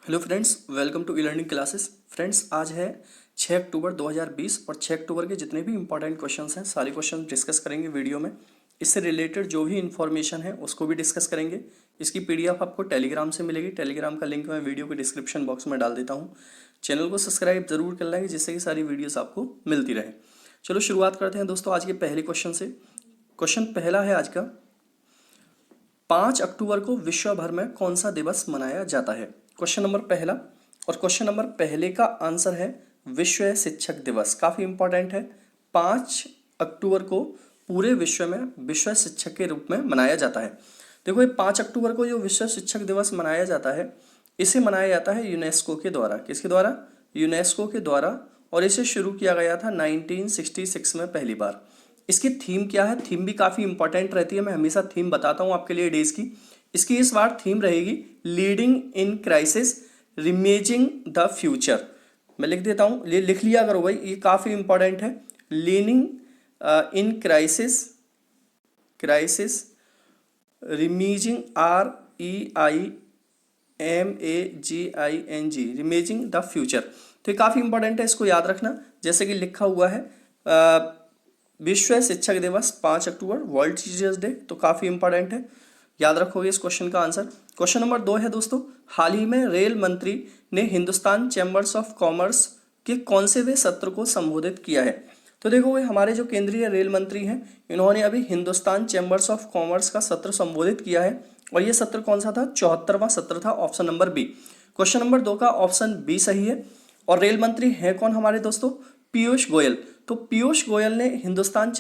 Hello friends, welcome to e learning classes. Friends, आज है 6 अक्टूबर 2020 और 6 अक्टूबर के जितने भी इंपॉर्टेंट क्वेश्चंस हैं सारे क्वेश्चन डिस्कस करेंगे वीडियो में। इससे रिलेटेड जो भी इन्फॉर्मेशन है उसको भी डिस्कस करेंगे। इसकी पीडीएफ आपको टेलीग्राम से मिलेगी। टेलीग्राम का लिंक मैं वीडियो के डिस्क्रिप्शन बॉक्स में डाल देता हूँ। चैनल को सब्सक्राइब जरूर कर लेंगे जिससे कि सारी वीडियोज़ आपको मिलती रहे। चलो शुरुआत करते हैं दोस्तों आज के पहले क्वेश्चन से। क्वेश्चन पहला है आज का, 5 अक्टूबर को विश्व भर में कौन सा दिवस मनाया जाता है? क्वेश्चन नंबर पहला, और क्वेश्चन नंबर पहले का आंसर है विश्व शिक्षक दिवस। काफ़ी इंपॉर्टेंट है। 5 अक्टूबर को पूरे विश्व में विश्व शिक्षक के रूप में मनाया जाता है। देखो, ये 5 अक्टूबर को जो विश्व शिक्षक दिवस मनाया जाता है, इसे मनाया जाता है यूनेस्को के द्वारा। किसके द्वारा? यूनेस्को के द्वारा। और इसे शुरू किया गया था 1966 में पहली बार। इसकी थीम क्या है? थीम भी काफ़ी इंपॉर्टेंट रहती है। मैं हमेशा थीम बताता हूँ आपके लिए डेज की। इसकी इस बार थीम रहेगी leading in crisis reimagining the future. मैं लिख देता हूँ, ये लिख लिया करो भाई, ये काफ़ी इंपॉर्टेंट है। Leading in crisis reimagining REIMAGING reimagining the future. तो ये काफ़ी इंपॉर्टेंट है, इसको याद रखना। जैसे कि लिखा हुआ है विश्व शिक्षक दिवस 5 अक्टूबर, वर्ल्ड टीचर्स डे, तो काफ़ी इंपॉर्टेंट है, याद रखोगे इस क्वेश्चन का आंसर। क्वेश्चन नंबर 2 है दोस्तों, हाल ही में रेल मंत्री ने हिंदुस्तान चैम्बर्स ऑफ कॉमर्स के कौन से वे सत्र को संबोधित किया है? तो देखो, हमारे जो केंद्रीय रेल मंत्री हैं, इन्होंने अभी हिंदुस्तान चैम्बर्स ऑफ कॉमर्स का सत्र संबोधित किया है। और ये सत्र कौन सा था? 74वां सत्र था, option number B. Question number 2 का ऑप्शन बी सही है। और रेल मंत्री हैं कौन हमारे दोस्तों? पीयूष गोयल। तो पीयूष गोयल ने हिंदुस्तान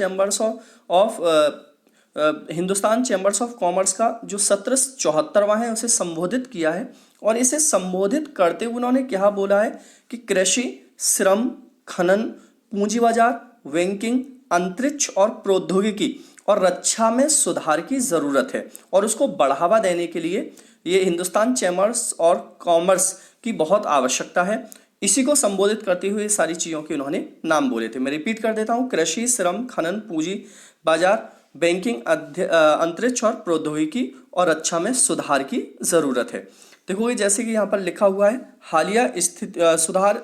चैम्बर्स ऑफ कॉमर्स का जो सत्र 74वां है उसे संबोधित किया है। और इसे संबोधित करते हुए उन्होंने क्या बोला है कि कृषि, श्रम, खनन, पूंजी बाजार, बैंकिंग, अंतरिक्ष और प्रौद्योगिकी और रक्षा में सुधार की जरूरत है और उसको बढ़ावा देने के लिए ये हिंदुस्तान चैम्बर्स और कॉमर्स की बहुत आवश्यकता है। इसी को संबोधित करते हुए सारी चीज़ों के उन्होंने नाम बोले थे। मैं रिपीट कर देता हूँ, कृषि, श्रम, खनन, पूंजी बाजार, बैंकिंग, अंतरिक्ष और प्रौद्योगिकी और रक्षा में सुधार की जरूरत है। देखो, ये जैसे कि यहाँ पर लिखा हुआ है, हालिया सुधार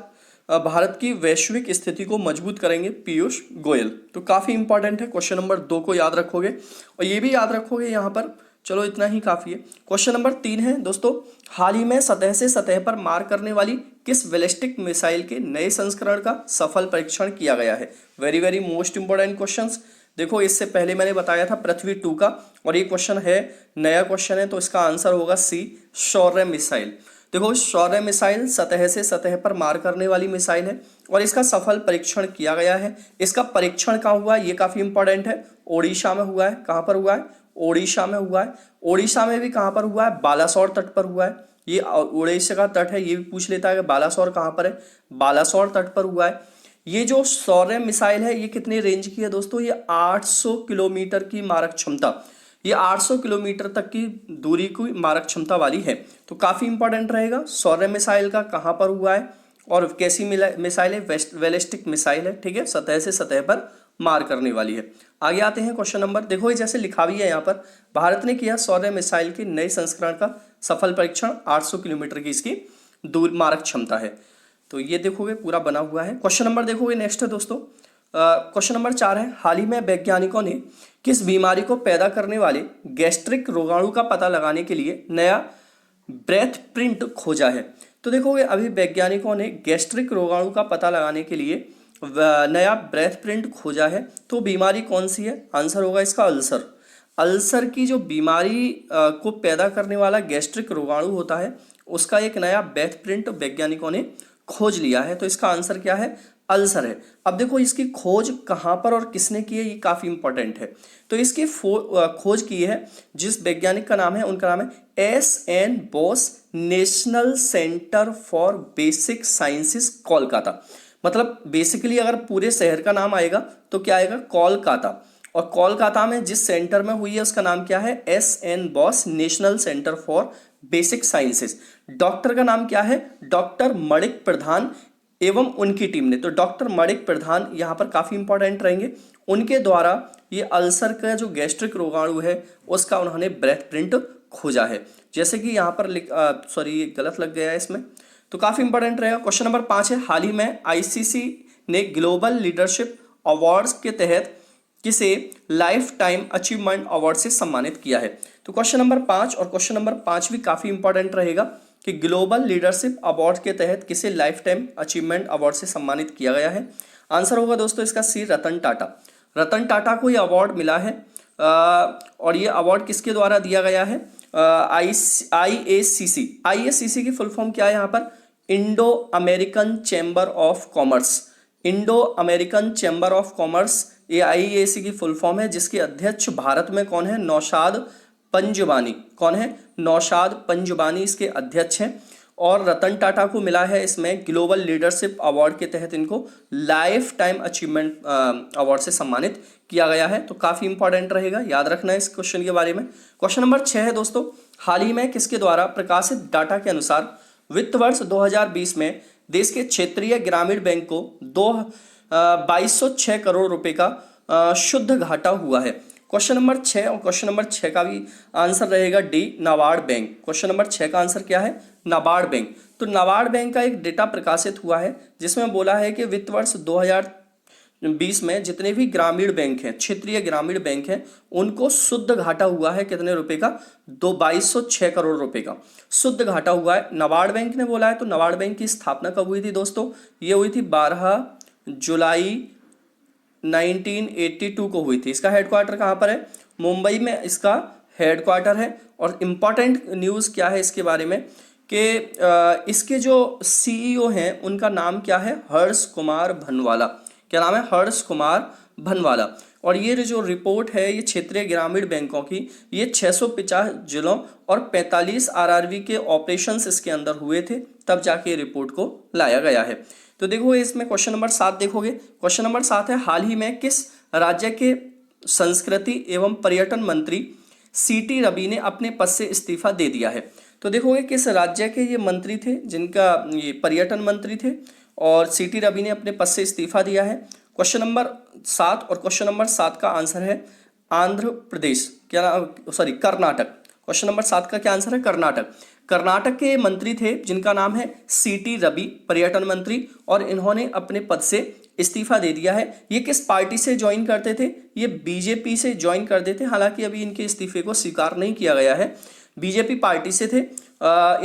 भारत की वैश्विक स्थिति को मजबूत करेंगे पीयूष गोयल। तो काफ़ी इंपॉर्टेंट है। क्वेश्चन नंबर 2 को याद रखोगे और ये भी याद रखोगे यहाँ पर। चलो, इतना ही काफ़ी है। क्वेश्चन नंबर 3 है दोस्तों, हाल ही में सतह से सतह पर मार करने वाली किस बैलिस्टिक मिसाइल के नए संस्करण का सफल परीक्षण किया गया है? Very very most important questions. देखो, इससे पहले मैंने बताया था पृथ्वी 2 का, और ये क्वेश्चन है, नया क्वेश्चन है, तो इसका आंसर होगा सी, शौर्य मिसाइल। देखो, शौर्य मिसाइल सतह से सतह पर मार करने वाली मिसाइल है और इसका सफल परीक्षण किया गया है। इसका परीक्षण कहाँ हुआ है? ये काफ़ी इंपॉर्टेंट है। ओडिशा में हुआ है। कहाँ पर हुआ है? ओडिशा में हुआ है। ओडिशा में भी कहाँ पर हुआ है? बालासोर तट पर हुआ है। ये ओडिशा का तट है, ये भी पूछ लेता है कि बालासोर कहाँ पर है। बालासोर तट पर हुआ है। ये जो शौर्य मिसाइल है, ये कितने रेंज की है दोस्तों? ये 800 किलोमीटर की मारक क्षमता, ये 800 किलोमीटर तक की दूरी की मारक क्षमता वाली है। तो काफ़ी इंपॉर्टेंट रहेगा शौर्य मिसाइल का कहाँ पर हुआ है और कैसी मिसाइल है? बैलिस्टिक मिसाइल है, ठीक है, सतह से सतह पर मार करने वाली है। आगे आते हैं क्वेश्चन नंबर। देखो, ये जैसे लिखा भी है यहाँ पर, भारत ने किया शौर्य मिसाइल के नए संस्करण का सफल परीक्षण, 800 किलोमीटर की इसकी दूर मारक क्षमता है। तो ये देखोगे पूरा बना हुआ है। क्वेश्चन नंबर देखोगे, नेक्स्ट है दोस्तों, क्वेश्चन नंबर 4 है, हाल ही में वैज्ञानिकों ने किस बीमारी को पैदा करने वाले गैस्ट्रिक रोगाणु का पता लगाने के लिए नया ब्रेथ प्रिंट खोजा है? तो देखोगे, अभी वैज्ञानिकों ने गैस्ट्रिक रोगाणु का पता लगाने के लिए नया ब्रेथ प्रिंट खोजा है। तो बीमारी कौन सी है? आंसर होगा इसका अल्सर। अल्सर की जो बीमारी को पैदा करने वाला गैस्ट्रिक रोगाणु होता है, उसका एक नया ब्रेथ प्रिंट वैज्ञानिकों ने खोज लिया है। तो इसका आंसर क्या है? अल्सर है। अब देखो, इसकी खोज कहाँ पर और किसने की है, ये काफ़ी इंपॉर्टेंट है। तो इसकी खोज की है, जिस वैज्ञानिक का नाम है, उनका नाम है SN Bose, national centre for basic sciences, Kolkata. मतलब बेसिकली अगर पूरे शहर का नाम आएगा तो क्या आएगा? कोलकाता। और कोलकाता में जिस सेंटर में हुई है उसका नाम क्या है? SN Bose, national centre for basic sciences. Doctor का नाम क्या है? डॉक्टर मणिक प्रधान एवं उनकी टीम ने। तो डॉक्टर मणिक प्रधान यहाँ पर काफ़ी इंपॉर्टेंट रहेंगे। उनके द्वारा ये अल्सर का जो गैस्ट्रिक रोगाणु है उसका उन्होंने ब्रेथ प्रिंट खोजा है। जैसे कि यहाँ पर सॉरी गलत लग गया है इसमें, तो काफ़ी इंपॉर्टेंट रहेगा। क्वेश्चन नंबर 5 है, हाल ही में आईसीसी ने ग्लोबल लीडरशिप अवार्ड्स के तहत किसे लाइफ टाइम अचीवमेंट अवार्ड से सम्मानित किया है। तो क्वेश्चन नंबर 5 और क्वेश्चन नंबर 5 भी काफ़ी इंपॉर्टेंट रहेगा कि ग्लोबल लीडरशिप अवार्ड के तहत किसे लाइफ टाइम अचीवमेंट अवार्ड से सम्मानित किया गया है। आंसर होगा दोस्तों इसका सी, रतन टाटा। रतन टाटा को यह अवार्ड मिला है और ये अवार्ड किसके द्वारा दिया गया है? आईएसीसी की फुल फॉर्म क्या है यहाँ पर? Indo American chamber of commerce. Indo American chamber of commerce ये आईएसी की फुल फॉर्म है, जिसके अध्यक्ष भारत में कौन है? नौशाद पंजवानी। कौन है? नौशाद पंजवानी इसके अध्यक्ष हैं। और रतन टाटा को मिला है इसमें ग्लोबल लीडरशिप अवार्ड के तहत इनको लाइफ टाइम अचीवमेंट अवार्ड से सम्मानित किया गया है। तो काफ़ी इंपॉर्टेंट रहेगा, याद रखना है इस क्वेश्चन के बारे में। क्वेश्चन नंबर 6 है दोस्तों, हाल ही में किसके द्वारा प्रकाशित डाटा के अनुसार वित्त वर्ष 2020 में देश के क्षेत्रीय ग्रामीण बैंक को 2206 करोड़ रुपए का शुद्ध घाटा हुआ है? क्वेश्चन नंबर 6 और क्वेश्चन नंबर 6 का भी आंसर रहेगा D, NABARD bank. Question number 6 का आंसर क्या है? नाबार्ड बैंक। तो नाबार्ड बैंक का एक डेटा प्रकाशित हुआ है जिसमें बोला है कि वित्त वर्ष 2020 में जितने भी ग्रामीण बैंक हैं, क्षेत्रीय ग्रामीण बैंक हैं, उनको शुद्ध घाटा हुआ है कितने रुपए का? 2206 करोड़ रुपए का शुद्ध घाटा हुआ है। नाबार्ड बैंक ने बोला है। तो नाबार्ड बैंक की स्थापना कब हुई थी दोस्तों? ये हुई थी 12 जुलाई 1982 को हुई थी। इसका हेडक्वार्टर कहाँ पर है? मुंबई में इसका हेडक्वार्टर है। और इम्पॉर्टेंट न्यूज़ क्या है इसके बारे में कि इसके जो सीईओ हैं उनका नाम क्या है? हर्ष कुमार भनवाला। क्या नाम है? हर्ष कुमार भनवाला। और ये जो रिपोर्ट है ये क्षेत्रीय ग्रामीण बैंकों की, ये 650 जिलों और 45 आरआरबी के ऑपरेशंस इसके अंदर हुए थे, तब जाके रिपोर्ट को लाया गया है। तो देखो इसमें क्वेश्चन नंबर 7 देखोगे। क्वेश्चन नंबर 7 है, हाल ही में किस राज्य के संस्कृति एवं पर्यटन मंत्री सीटी रवि ने अपने पद से इस्तीफा दे दिया है? तो देखोगे किस राज्य के ये मंत्री थे जिनका ये पर्यटन मंत्री थे और सीटी रवि ने अपने पद से इस्तीफा दिया है? क्वेश्चन नंबर 7 और क्वेश्चन नंबर 7 का आंसर है आंध्र प्रदेश। कर्नाटक। क्वेश्चन नंबर 7 का क्या आंसर है? कर्नाटक। कर्नाटक के मंत्री थे जिनका नाम है सीटी रवि, पर्यटन मंत्री, और इन्होंने अपने पद से इस्तीफा दे दिया है। ये किस पार्टी से ज्वाइन करते थे? ये बीजेपी से ज्वाइन करते थे। हालांकि अभी इनके इस्तीफे को स्वीकार नहीं किया गया है। बीजेपी पार्टी से थे,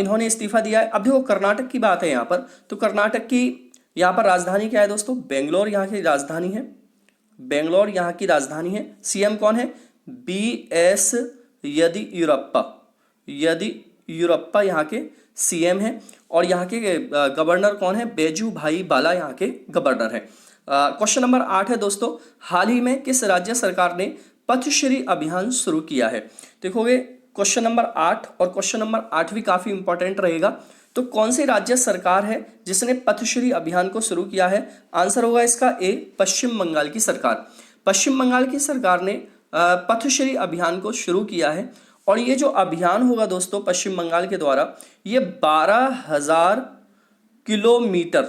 इन्होंने इस्तीफा दिया है। अब देखो कर्नाटक की बात है यहाँ पर, तो कर्नाटक की यहाँ पर राजधानी क्या है दोस्तों? बेंगलोर यहाँ की राजधानी है। बेंगलोर यहाँ की राजधानी है। सीएम कौन है? BS येदियुरप्पा यहाँ के सीएम हैं। और यहाँ के गवर्नर कौन है? बैजू भाई बाला यहाँ के गवर्नर हैं। क्वेश्चन नंबर 8 है दोस्तों, हाल ही में किस राज्य सरकार ने पथश्री अभियान शुरू किया है? देखोगे क्वेश्चन नंबर 8 और क्वेश्चन नंबर 8 भी काफ़ी इंपॉर्टेंट रहेगा। तो कौन सी राज्य सरकार है जिसने पथश्री अभियान को शुरू किया है? आंसर होगा इसका ए, पश्चिम बंगाल की सरकार। पश्चिम बंगाल की सरकार ने पथश्री अभियान को शुरू किया है। और ये जो अभियान होगा दोस्तों पश्चिम बंगाल के द्वारा, ये 12,000 किलोमीटर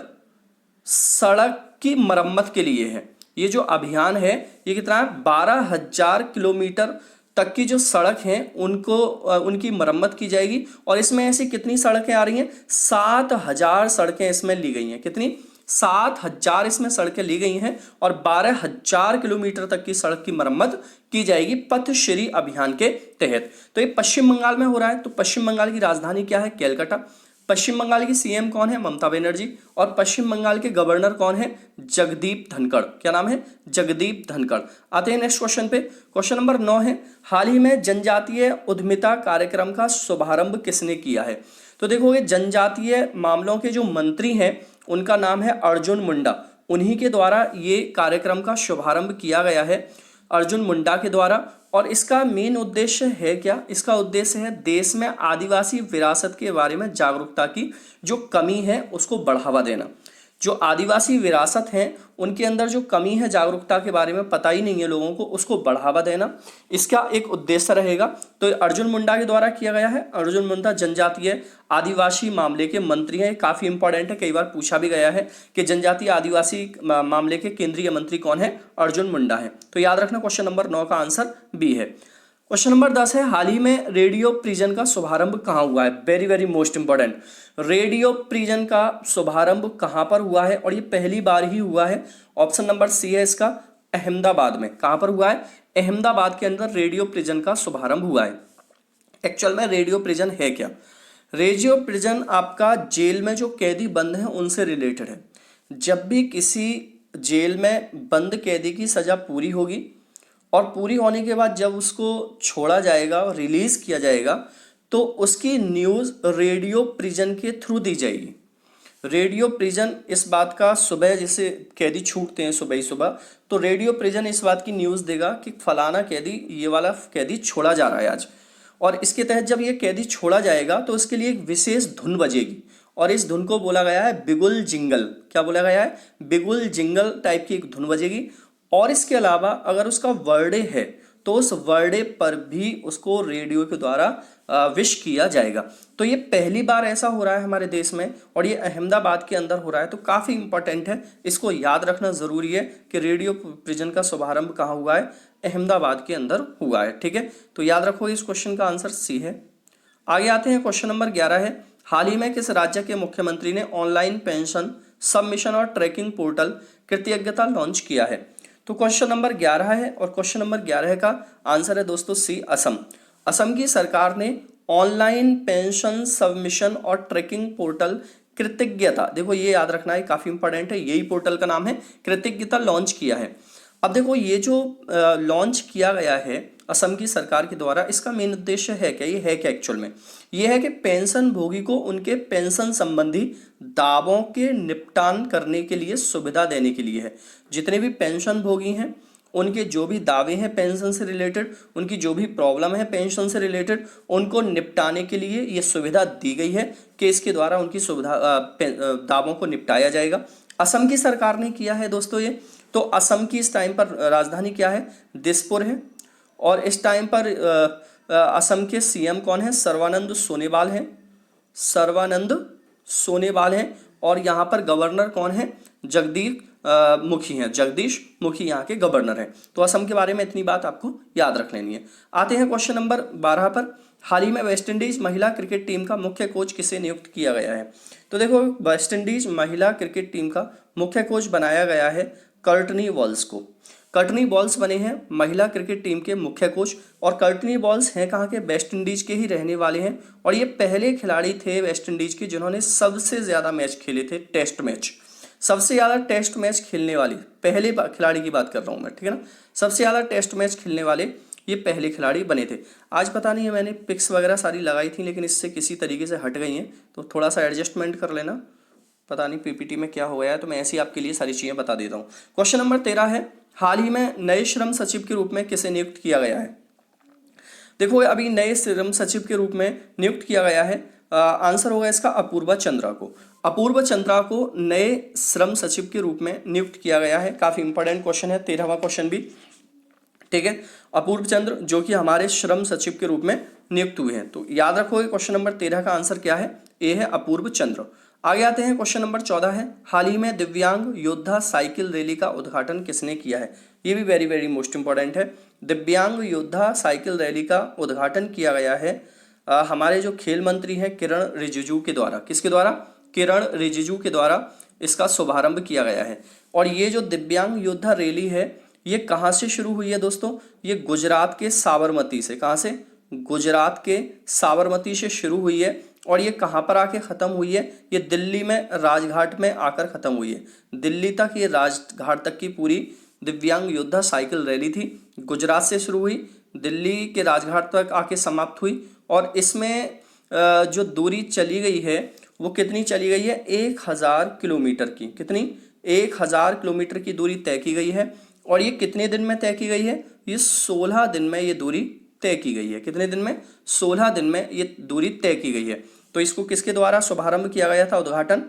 सड़क की मरम्मत के लिए है। ये जो अभियान है ये कितना है? 12,000 किलोमीटर तक की जो सड़क हैं उनकी मरम्मत की जाएगी। और इसमें ऐसी कितनी सड़कें आ रही हैं? 7,000 सड़कें इसमें ली गई हैं। कितनी? 7,000 इसमें सड़कें ली गई हैं और 12,000 किलोमीटर तक की सड़क की मरम्मत की जाएगी पथश्री अभियान के तहत। तो ये पश्चिम बंगाल में हो रहा है। तो पश्चिम बंगाल की राजधानी क्या है? कैलकाटा। पश्चिम बंगाल की सीएम कौन है? ममता बनर्जी। और पश्चिम बंगाल के गवर्नर कौन है? जगदीप धनखड़। क्या नाम है? जगदीप धनखड़। आते हैं नेक्स्ट क्वेश्चन पे। क्वेश्चन नंबर 9 है, हाल ही में जनजातीय उद्यमिता कार्यक्रम का शुभारंभ किसने किया है? तो देखोगे जनजातीय मामलों के जो मंत्री हैं उनका नाम है अर्जुन मुंडा। उन्हीं के द्वारा ये कार्यक्रम का शुभारंभ किया गया है, अर्जुन मुंडा के द्वारा। और इसका मेन उद्देश्य है क्या? इसका उद्देश्य है देश में आदिवासी विरासत के बारे में जागरूकता की जो कमी है उसको बढ़ावा देना। जो आदिवासी विरासत हैं उनके अंदर जो कमी है, जागरूकता के बारे में पता ही नहीं है लोगों को, उसको बढ़ावा देना इसका एक उद्देश्य रहेगा। तो अर्जुन मुंडा के द्वारा किया गया है। अर्जुन मुंडा जनजातीय आदिवासी मामले के मंत्री हैं। काफ़ी इंपॉर्टेंट है, कई बार पूछा भी गया है कि जनजातीय आदिवासी मामले के केंद्रीय मंत्री कौन है? अर्जुन मुंडा है। तो याद रखना क्वेश्चन नंबर 9 का आंसर बी है। क्वेश्चन नंबर 10 है, हाल ही में रेडियो प्रिजन का शुभारंभ कहाँ हुआ है? Very very most important. Radio prison का शुभारंभ कहाँ पर हुआ है? और ये पहली बार ही हुआ है। ऑप्शन नंबर सी है इसका, अहमदाबाद में। कहाँ पर हुआ है? अहमदाबाद के अंदर रेडियो प्रिजन का शुभारंभ हुआ है। एक्चुअल में रेडियो प्रिजन है क्या? रेडियो प्रिजन आपका जेल में जो कैदी बंद हैं उनसे रिलेटेड है। जब भी किसी जेल में बंद कैदी की सजा पूरी होगी और पूरी होने के बाद जब उसको छोड़ा जाएगा और रिलीज किया जाएगा, तो उसकी न्यूज़ रेडियो प्रिजन के थ्रू दी जाएगी। रेडियो प्रिजन इस बात का, सुबह जैसे कैदी छूटते हैं सुबह ही सुबह, तो रेडियो प्रिजन इस बात की न्यूज़ देगा कि फलाना कैदी, ये वाला कैदी छोड़ा जा रहा है आज। और इसके तहत जब ये कैदी छोड़ा जाएगा तो उसके लिए एक विशेष धुन बजेगी, और इस धुन को बोला गया है बिगुल जिंगल। क्या बोला गया है? बिगुल जिंगल टाइप की एक धुन बजेगी। और इसके अलावा अगर उसका बर्थडे है तो उस बर्थडे पर भी उसको रेडियो के द्वारा विश किया जाएगा। तो ये पहली बार ऐसा हो रहा है हमारे देश में, और ये अहमदाबाद के अंदर हो रहा है। तो काफ़ी इंपॉर्टेंट है, इसको याद रखना ज़रूरी है कि रेडियो प्रिजन का शुभारंभ कहाँ हुआ है? अहमदाबाद के अंदर हुआ है। ठीक है, तो याद रखो इस क्वेश्चन का आंसर सी है। आगे आते हैं, क्वेश्चन नंबर 11 है, हाल ही में किस राज्य के मुख्यमंत्री ने ऑनलाइन पेंशन सबमिशन और ट्रैकिंग पोर्टल कृतज्ञता लॉन्च किया है? तो क्वेश्चन नंबर 11 है, और क्वेश्चन नंबर 11 का आंसर है दोस्तों सी, असम। असम की सरकार ने ऑनलाइन पेंशन सबमिशन और ट्रैकिंग पोर्टल कृतज्ञता, देखो ये याद रखना है, काफी इंपॉर्टेंट है, यही पोर्टल का नाम है, कृतज्ञता लॉन्च किया है। अब देखो ये जो लॉन्च किया गया है असम की सरकार के द्वारा, इसका मेन उद्देश्य है क्या? ये है क्या एक्चुअल में? ये है कि पेंशन भोगी को उनके पेंशन संबंधी दावों के निपटान करने के लिए सुविधा देने के लिए है। जितने भी पेंशन भोगी हैं उनके जो भी दावे हैं पेंशन से रिलेटेड, उनकी जो भी प्रॉब्लम है पेंशन से रिलेटेड, उनको निपटाने के लिए ये सुविधा दी गई है कि इसके द्वारा उनकी सुविधा दावों को निपटाया जाएगा। असम की सरकार ने किया है दोस्तों ये। तो असम की इस टाइम पर राजधानी क्या है? दिसपुर है। और इस टाइम पर असम के सीएम कौन है? सर्बानंद सोनोवाल हैं। सर्बानंद सोनोवाल हैं। और यहाँ पर गवर्नर कौन है? जगदीश मुखी हैं। जगदीश मुखी यहाँ के गवर्नर हैं। तो असम के बारे में इतनी बात आपको याद रख लेनी है। आते हैं क्वेश्चन नंबर 12 पर, हाल ही में वेस्टइंडीज महिला क्रिकेट टीम का मुख्य कोच किसे नियुक्त किया गया है? तो देखो वेस्टइंडीज महिला क्रिकेट टीम का मुख्य कोच बनाया गया है कर्टनी वॉल्स को। कर्टनी वॉल्स बने हैं महिला क्रिकेट टीम के मुख्य कोच। और कर्टनी वॉल्स हैं कहाँ के? वेस्ट इंडीज के ही रहने वाले हैं। और ये पहले खिलाड़ी थे वेस्ट इंडीज के जिन्होंने सबसे ज़्यादा मैच खेले थे, टेस्ट मैच। सबसे ज़्यादा टेस्ट मैच खेलने वाले पहले खिलाड़ी की बात कर रहा हूँ मैं, ठीक है ना। सबसे ज़्यादा टेस्ट मैच खेलने वाले ये पहले खिलाड़ी बने थे। आज पता नहीं है, मैंने पिक्स वगैरह सारी लगाई थी लेकिन इससे किसी तरीके से हट गई हैं, तो थोड़ा सा एडजस्टमेंट कर लेना। पता नहीं पीपीटी में क्या हो गया है, तो मैं ऐसे ही आपके लिए सारी चीज़ें बता देता हूँ। क्वेश्चन नंबर 13 है, हाल ही में नए श्रम सचिव के रूप में किसे नियुक्त किया गया है? देखो अभी नए श्रम सचिव के रूप में नियुक्त किया गया है, आंसर होगा इसका अपूर्वा चंद्रा को। अपूर्वा चंद्रा को नए श्रम सचिव के रूप में नियुक्त किया गया है। काफी इंपॉर्टेंट क्वेश्चन है, 13वां क्वेश्चन भी, ठीक है। अपूर्व चंद्र जो कि हमारे श्रम सचिव के रूप में नियुक्त हुए हैं। तो याद रखोगे क्वेश्चन नंबर 13 का आंसर क्या है? ए है अपूर्व चंद्र। आगे आते हैं, क्वेश्चन नंबर 14 है, हाल ही में दिव्यांग योद्धा साइकिल रैली का उद्घाटन किसने किया है? ये भी वेरी वेरी मोस्ट इंपॉर्टेंट है। दिव्यांग योद्धा साइकिल रैली का उद्घाटन किया गया है हमारे जो खेल मंत्री हैं किरण रिजिजू के द्वारा। किसके द्वारा? किरण रिजिजू के द्वारा इसका शुभारंभ किया गया है। और ये जो दिव्यांग योद्धा रैली है ये कहाँ से शुरू हुई है दोस्तों? ये गुजरात के साबरमती से। कहाँ से? गुजरात के साबरमती से शुरू हुई है। और ये कहाँ पर आके ख़त्म हुई है? ये दिल्ली में राजघाट में आकर ख़त्म हुई है। दिल्ली तक ये राजघाट तक की पूरी दिव्यांग योद्धा साइकिल रैली थी। गुजरात से शुरू हुई, दिल्ली के राजघाट तक आके समाप्त हुई। और इसमें जो दूरी चली गई है वो कितनी चली गई है? 1000 किलोमीटर की। कितनी? 1000 किलोमीटर की दूरी तय की गई है। और ये कितने दिन में तय की गई है? ये 16 दिन में ये दूरी तय की गई है। कितने दिन में? 16 दिन में ये दूरी तय की गई है। तो इसको किसके द्वारा शुभारंभ किया गया था? उद्घाटन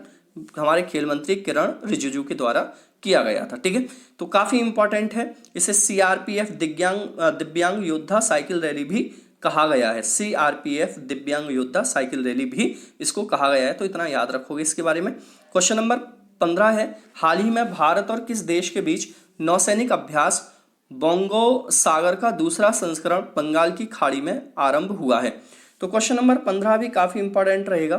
हमारे खेल मंत्री किरण रिजिजू के द्वारा किया गया था, ठीक है। तो काफी इंपॉर्टेंट है। इसे सीआरपीएफ दिव्यांग योद्धा साइकिल रैली भी कहा गया है। सीआरपीएफ दिव्यांग योद्धा साइकिल रैली भी इसको कहा गया है। तो इतना याद रखोगे इसके बारे में। क्वेश्चन नंबर 15 है, हाल ही में भारत और किस देश के बीच नौसैनिक अभ्यास बोंगो सागर का दूसरा संस्करण बंगाल की खाड़ी में आरंभ हुआ है। तो क्वेश्चन नंबर 15 भी काफी इंपॉर्टेंट रहेगा।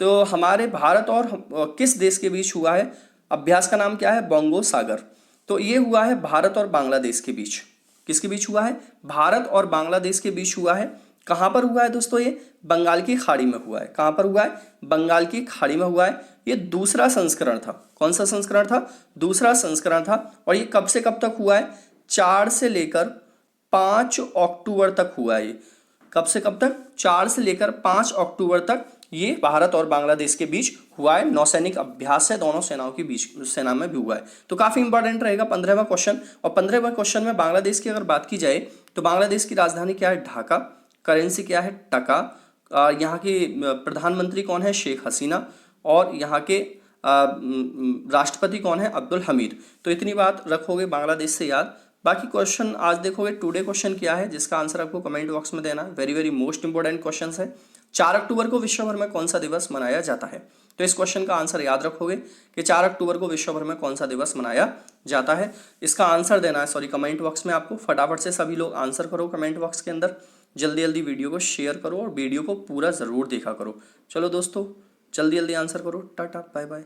तो हमारे भारत और किस देश के बीच हुआ है? अभ्यास का नाम क्या है? बोंगो सागर। तो ये हुआ है भारत और बांग्लादेश के बीच। किसके बीच हुआ है? भारत और बांग्लादेश के बीच हुआ है। कहाँ पर हुआ है दोस्तों? ये बंगाल की खाड़ी में हुआ है। कहाँ पर हुआ है? बंगाल की खाड़ी में हुआ है। ये दूसरा संस्करण था। कौन सा संस्करण था? दूसरा संस्करण था। और ये कब से कब तक हुआ है? 4 से लेकर 5 अक्टूबर तक हुआ है। ये कब से कब तक? 4 से लेकर 5 अक्टूबर तक ये भारत और बांग्लादेश के बीच हुआ है। नौसैनिक अभ्यास है, दोनों सेनाओं के बीच, सेना में भी हुआ है। तो काफी इंपॉर्टेंट रहेगा 15वां क्वेश्चन। और 15वें क्वेश्चन में बांग्लादेश की अगर बात की जाए तो बांग्लादेश की राजधानी क्या है? ढाका। करेंसी क्या है? टका। यहाँ के प्रधानमंत्री कौन है? शेख हसीना। और यहाँ के राष्ट्रपति कौन है? अब्दुल हमीद। तो इतनी बात रखोगे बांग्लादेश से याद। बाकी क्वेश्चन आज देखोगे टुडे क्वेश्चन क्या है, जिसका आंसर आपको कमेंट बॉक्स में देना है। Very very most important question है। 4 अक्टूबर को विश्व भर में कौन सा दिवस मनाया जाता है? तो इस क्वेश्चन का आंसर याद रखोगे कि 4 अक्टूबर को विश्व भर में कौन सा दिवस मनाया जाता है। इसका आंसर देना है कमेंट बॉक्स में आपको। फटाफट से सभी लोग आंसर करो कमेंट बॉक्स के अंदर। जल्दी जल्दी वीडियो को शेयर करो और वीडियो को पूरा ज़रूर देखा करो। चलो दोस्तों, जल्दी जल्दी आंसर करो। Tata bye bye.